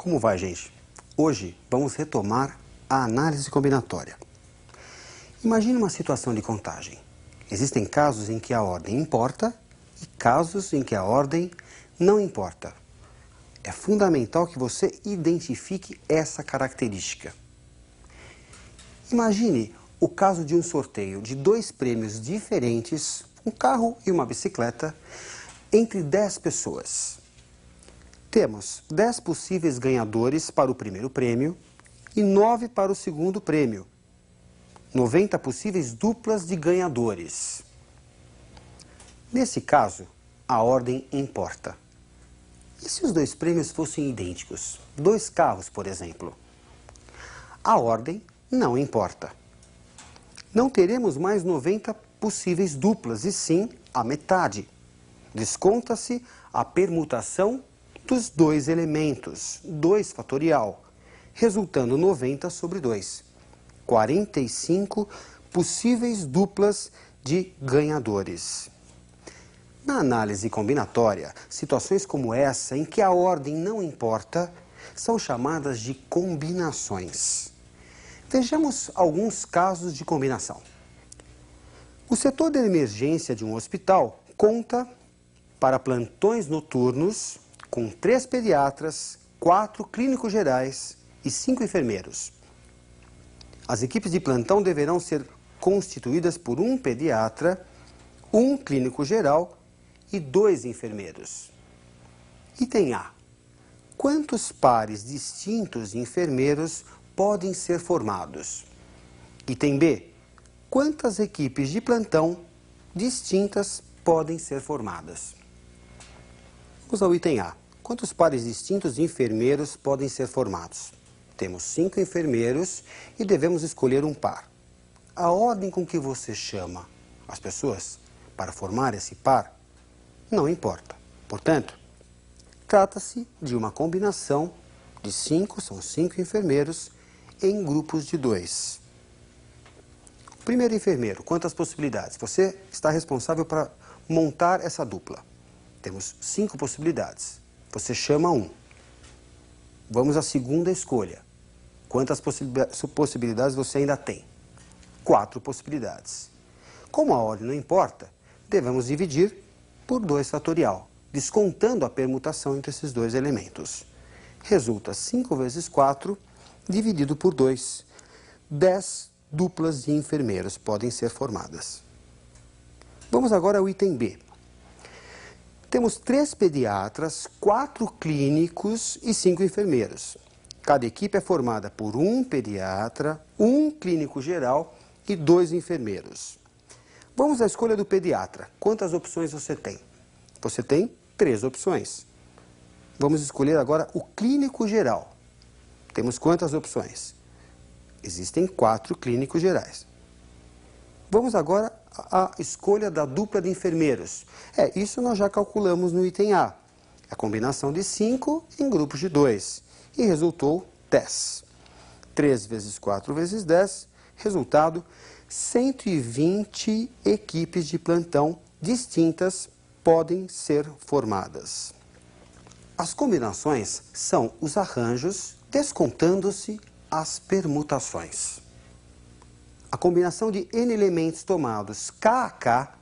Como vai, gente? Hoje vamos retomar a análise combinatória. Imagine uma situação de contagem. Existem casos em que a ordem importa e casos em que a ordem não importa. É fundamental que você identifique essa característica. Imagine o caso de um sorteio de 2 prêmios diferentes, um carro e uma bicicleta, entre 10 pessoas. Temos 10 possíveis ganhadores para o primeiro prêmio e 9 para o segundo prêmio. 90 possíveis duplas de ganhadores. Nesse caso, a ordem importa. E se os 2 prêmios fossem idênticos? 2 carros, por exemplo. A ordem não importa. Não teremos mais 90 possíveis duplas, e sim a metade. Desconta-se a permutação dos 2 elementos, 2 fatorial, resultando 90 sobre 2. 45 possíveis duplas de ganhadores. Na análise combinatória, situações como essa, em que a ordem não importa, são chamadas de combinações. Vejamos alguns casos de combinação. O setor de emergência de um hospital conta para plantões noturnos com 3 pediatras, 4 clínicos gerais e 5 enfermeiros. As equipes de plantão deverão ser constituídas por 1 pediatra, 1 clínico geral e 2 enfermeiros. Item A. Quantos pares distintos de enfermeiros podem ser formados? Item B. Quantas equipes de plantão distintas podem ser formadas? Vamos ao item A. Quantos pares distintos de enfermeiros podem ser formados? Temos 5 enfermeiros e devemos escolher um par. A ordem com que você chama as pessoas para formar esse par não importa. Portanto, trata-se de uma combinação de 5, são 5 enfermeiros, em grupos de 2. Primeiro enfermeiro, quantas possibilidades? Você está responsável para montar essa dupla. Temos 5 possibilidades. Você chama 1. Vamos à segunda escolha. Quantas possibilidades você ainda tem? 4 possibilidades. Como a ordem não importa, devemos dividir por 2 fatorial, descontando a permutação entre esses 2 elementos. Resulta 5 vezes 4 dividido por 2. 10 duplas de enfermeiros podem ser formadas. Vamos agora ao item B. Temos 3 pediatras, 4 clínicos e 5 enfermeiros. Cada equipe é formada por 1 pediatra, 1 clínico geral e 2 enfermeiros. Vamos à escolha do pediatra. Quantas opções você tem? Você tem 3 opções. Vamos escolher agora o clínico geral. Temos quantas opções? Existem 4 clínicos gerais. Vamos agora à escolha da dupla de enfermeiros. Isso nós já calculamos no item A. A combinação de 5 em grupos de 2. E resultou 10. 3 vezes 4 vezes 10, resultado 120 equipes de plantão distintas podem ser formadas. As combinações são os arranjos descontando-se as permutações. A combinação de N elementos tomados K a K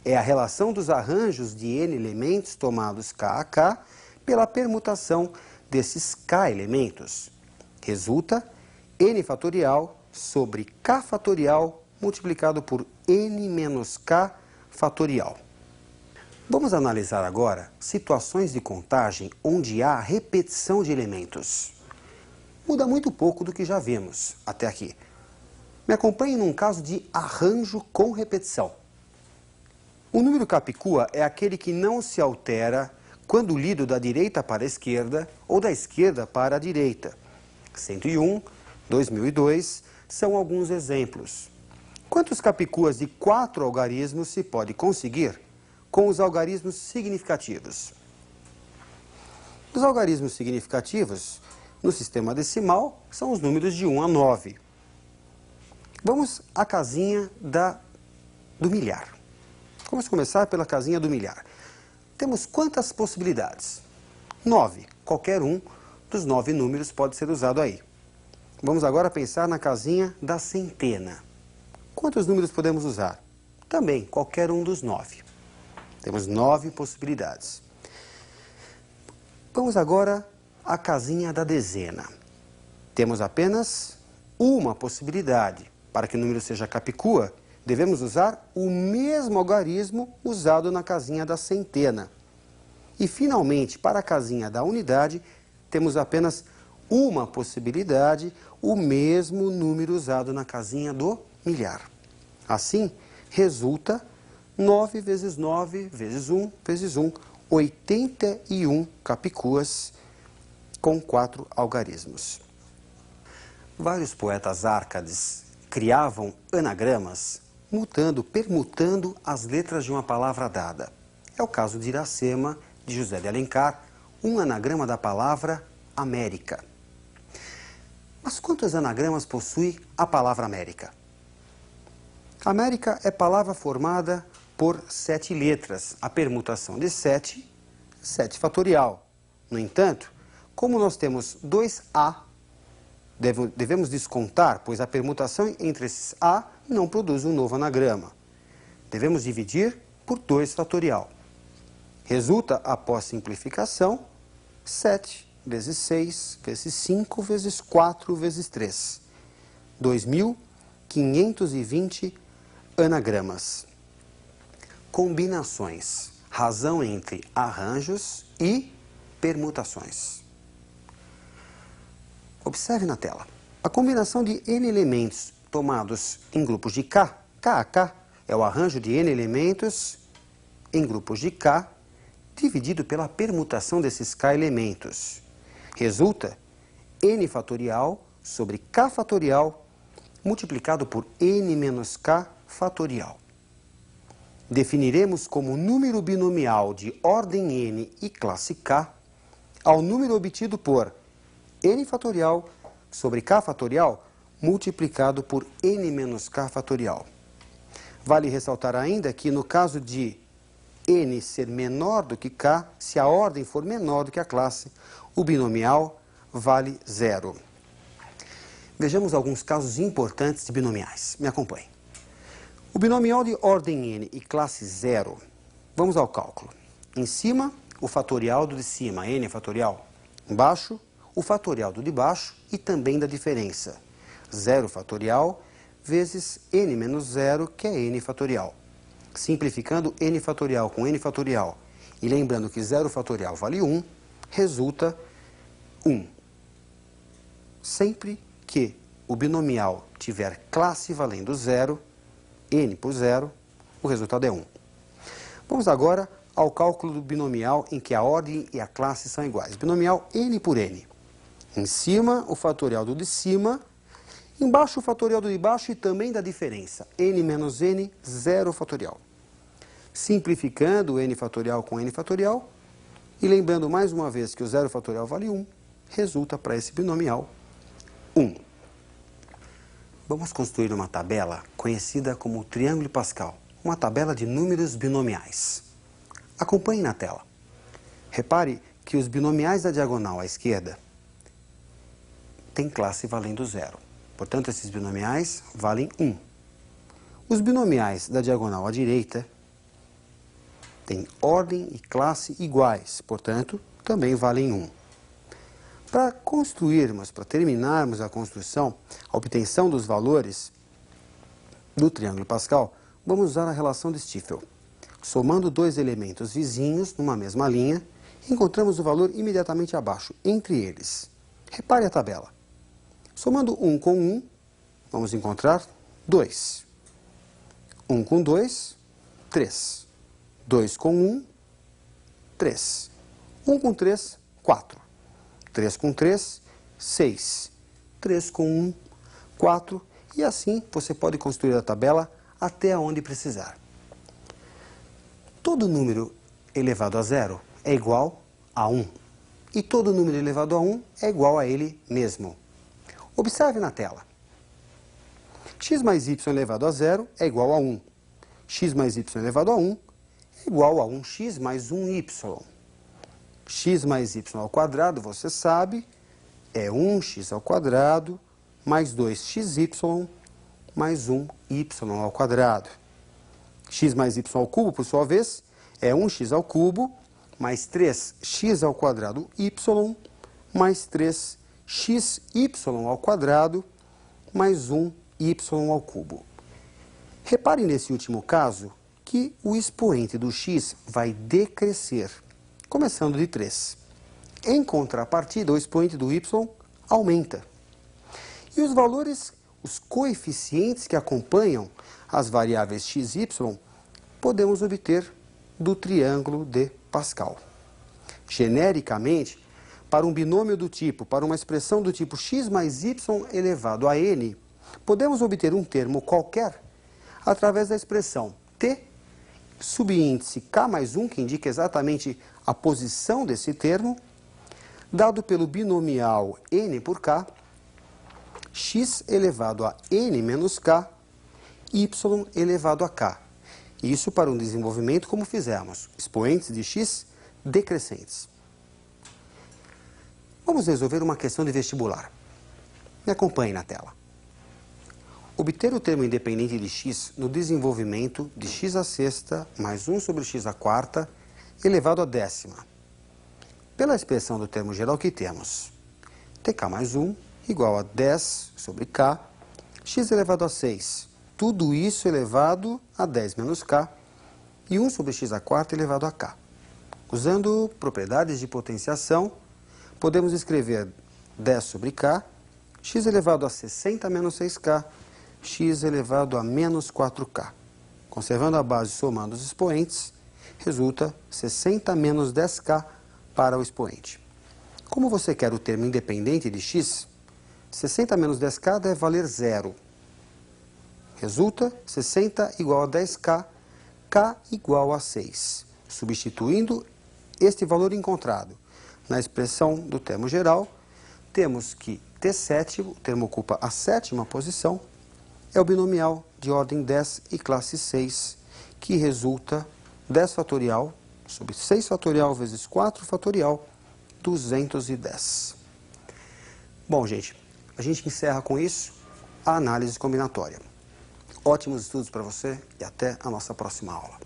é a relação dos arranjos de N elementos tomados K a K pela permutação desses K elementos. Resulta N fatorial sobre K fatorial multiplicado por N menos K fatorial. Vamos analisar agora situações de contagem onde há repetição de elementos. Muda muito pouco do que já vimos até aqui. Me acompanhe num caso de arranjo com repetição. O número capicua é aquele que não se altera quando lido da direita para a esquerda ou da esquerda para a direita. 101, 2002 são alguns exemplos. Quantos capicuas de 4 algarismos se pode conseguir com os algarismos significativos? Os algarismos significativos, no sistema decimal, são os números de 1 a 9. Vamos à casinha do milhar. Vamos começar pela casinha do milhar. Temos quantas possibilidades? 9. Qualquer um dos 9 números pode ser usado aí. Vamos agora pensar na casinha da centena. Quantos números podemos usar? Também, qualquer um dos 9. Temos 9 possibilidades. Vamos agora à casinha da dezena. Temos apenas uma possibilidade. Para que o número seja capicua, devemos usar o mesmo algarismo usado na casinha da centena. E, finalmente, para a casinha da unidade, temos apenas uma possibilidade, o mesmo número usado na casinha do milhar. Assim, resulta 9 vezes 9 vezes 1 vezes 1, 81 capicuas com 4 algarismos. Vários poetas árcades criavam anagramas permutando as letras de uma palavra dada. É o caso de Iracema, de José de Alencar, um anagrama da palavra América. Mas quantos anagramas possui a palavra América? América é palavra formada por 7 letras. A permutação de 7, 7 fatorial. No entanto, como nós temos 2 A, devemos descontar, pois a permutação entre esses A não produz um novo anagrama. Devemos dividir por 2 fatorial. Resulta, após simplificação, 7 vezes 6 vezes 5 vezes 4 vezes 3. 2.520 anagramas. Combinações. Razão entre arranjos e permutações. Observe na tela. A combinação de N elementos tomados em grupos de K, K a K, é o arranjo de N elementos em grupos de K, dividido pela permutação desses K elementos. Resulta N fatorial sobre K fatorial multiplicado por N menos K fatorial. Definiremos como número binomial de ordem N e classe K ao número obtido por N fatorial sobre K fatorial multiplicado por N menos K fatorial. Vale ressaltar ainda que no caso de N ser menor do que K, se a ordem for menor do que a classe, o binomial vale 0. Vejamos alguns casos importantes de binomiais. Me acompanhe. O binomial de ordem N e classe 0, vamos ao cálculo. Em cima, o fatorial do de cima, N fatorial. Embaixo, o fatorial do de baixo e também da diferença. 0 fatorial vezes N menos 0, que é N fatorial. Simplificando N fatorial com N fatorial e lembrando que 0 fatorial vale 1, resulta 1. Sempre que o binomial tiver classe valendo 0, N por 0, o resultado é 1. Vamos agora ao cálculo do binomial em que a ordem e a classe são iguais. Binomial N por N. Em cima, o fatorial do de cima. Embaixo, o fatorial do de baixo e também da diferença. N menos N, 0 fatorial. Simplificando N fatorial com N fatorial e lembrando mais uma vez que o 0 fatorial vale 1, resulta para esse binomial 1. Vamos construir uma tabela conhecida como triângulo de Pascal, uma tabela de números binomiais. Acompanhe na tela. Repare que os binomiais da diagonal à esquerda têm classe valendo 0. Portanto, esses binomiais valem 1. Os binomiais da diagonal à direita têm ordem e classe iguais, portanto, também valem 1. Para terminarmos a construção, a obtenção dos valores do triângulo Pascal, vamos usar a relação de Stiefel. Somando 2 elementos vizinhos numa mesma linha, encontramos o valor imediatamente abaixo, entre eles. Repare a tabela. Somando 1 com 1, vamos encontrar 2. 1 com 2, 3. 2 com 1, 3. 1 com 3, 4. 3 com 3, 6. 3 com 1, 4. E assim você pode construir a tabela até onde precisar. Todo número elevado a 0 é igual a 1. E todo número elevado a 1 é igual a ele mesmo. Observe na tela. X mais y elevado a 0 é igual a 1. X mais y elevado a 1 é igual a 1x mais 1y. X mais y ao quadrado, você sabe, é 1x² mais 2xy mais 1y². X mais y², por sua vez, é 1x³ mais 3x² mais 3xy² mais 1y³. Repare nesse último caso que o expoente do x vai decrescer, começando de 3. Em contrapartida, o expoente do y aumenta. E os valores, os coeficientes que acompanham as variáveis x e y, podemos obter do triângulo de Pascal. Genericamente, para um binômio do tipo, para uma expressão do tipo x mais y elevado a n, podemos obter um termo qualquer através da expressão t, subíndice k mais 1, que indica exatamente a posição desse termo, dado pelo binomial n por k, x elevado a n menos k, y elevado a k. Isso para um desenvolvimento como fizemos, expoentes de x decrescentes. Vamos resolver uma questão de vestibular. Me acompanhe na tela. Obter o termo independente de x no desenvolvimento de x⁻⁶ mais 1/x⁴ elevado à décima. Pela expressão do termo geral que temos, tk mais 1 igual a 10 sobre k, x elevado a 6. Tudo isso elevado a 10 menos k e 1/x⁴ elevado a k. Usando propriedades de potenciação, podemos escrever 10 sobre k, x elevado a 60 menos 6k, x elevado a menos 4k. Conservando a base e somando os expoentes, resulta 60 menos 10k para o expoente. Como você quer o termo independente de x, 60 menos 10k deve valer 0. Resulta 60 igual a 10k, k igual a 6. Substituindo este valor encontrado na expressão do termo geral, temos que T7, o termo ocupa a sétima posição, é o binomial de ordem 10 e classe 6, que resulta 10 fatorial sobre 6 fatorial vezes 4 fatorial, 210. Bom, gente, a gente encerra com isso a análise combinatória. Ótimos estudos para você e até a nossa próxima aula.